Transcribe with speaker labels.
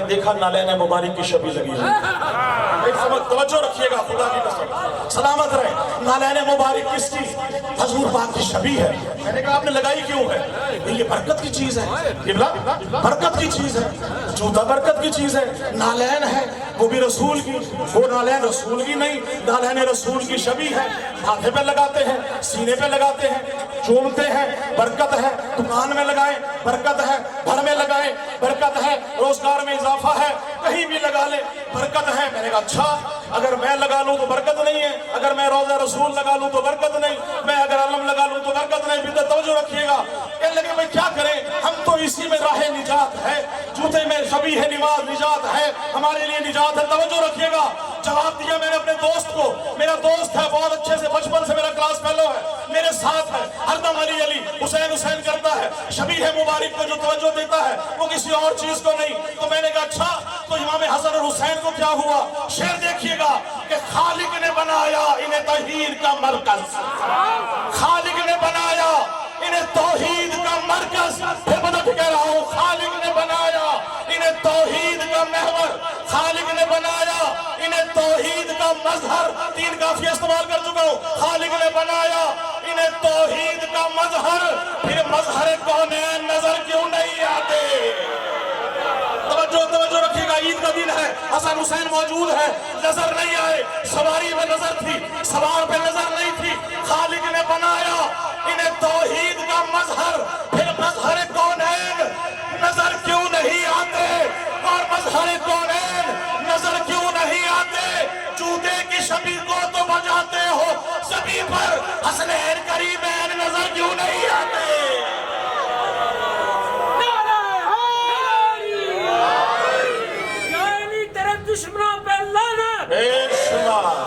Speaker 1: دیکھا نالین مبارک کی شبیہ لگی ہے. توجہ رکھیے گا خدا کی قسم سلامت رہے. نالین مبارک کس کی؟ حضور پاک کی شبیہ ہے. میں نے کہا آپ نے لگائی کیوں ہے؟ یہ برکت کی چیز ہے. برکت کی چیز ہے. جوتا برکت کی چیز ہے. نالین ہے وہ بھی رسول کی. وہ نالین رسول کی نہیں, نالین رسول کی شبیہ ہے. ماتھے پہ لگاتے ہیں, سینے پہ لگاتے ہیں, چومتے ہیں, برکت ہے. دکان میں لگائیں برکت ہے, گھر میں لگائیں برکت ہے, روزگار میں اضافہ ہے, کہیں بھی لگا لیں برکت ہے. میں نے کہا اچھا اگر میں لگا لوں تو برکت نہیں ہے, اگر میں روضہ رسول لگا لوں تو برکت نہیں, میں اگر علم لگا لوں تو برکت نہیں. بھی توجہ رکھیے گا. کہنے لگے بھائی کیا کریں, ہم تو اسی میں راہ نجات ہے. جوتے میں شبیہ ہے نماز نجات ہے, ہمارے لیے نجات ہے. توجہ رکھیے گا. جواب دیا میں نے اپنے دوست کو. میرا دوست ہے بہت اچھے سے, بچپن سے میرا کلاس فیلو ہے, میرے ساتھ ہے, ہر دم علی علی حسین حسین کرتا ہے. شبیہ مبارک کو جو توجہ دیتا ہے وہ کسی اور چیز کو نہیں. تو میں نے کہا اچھا تو امام حسن اور حسین کو کیا ہوا؟ شعر دیکھیے گا کہ خالق نے بنایا انہیں تحریر کا مرکز, خالق نے بنایا انہیں توحید کا مرکز. پھر بدت کہہ رہا ہوں, خالق نے بنایا انہیں توحید کا محور, خالق نے بنایا انہیں توحید کا مظہر. 3 کافیہ استعمال کر چکا ہوں. خالق نے بنایا انہیں توحید کا مظہر. پھر مظہر کونین نظر کیوں نہیں آتے؟ توجہ رکھیے گا. عید کا دن ہے, حسن حسین موجود ہے, نظر نہیں آئے. سواری پہ نظر تھی, سوار پہ نظر نہیں تھی. خالق نے بنایا انہیں توحید کا مظہر. پھر مظہر کونین نظر کیوں نہیں آتے؟ اور مظہر کونین نظر کیوں نہیں آتے؟ جوتے کی شبیہ کو تو بجاتے ہو, شبیہ پر حسنین کریمین نظر کیوں نہیں آتے؟
Speaker 2: دشمنوں پہ لعنت.
Speaker 1: بے شمار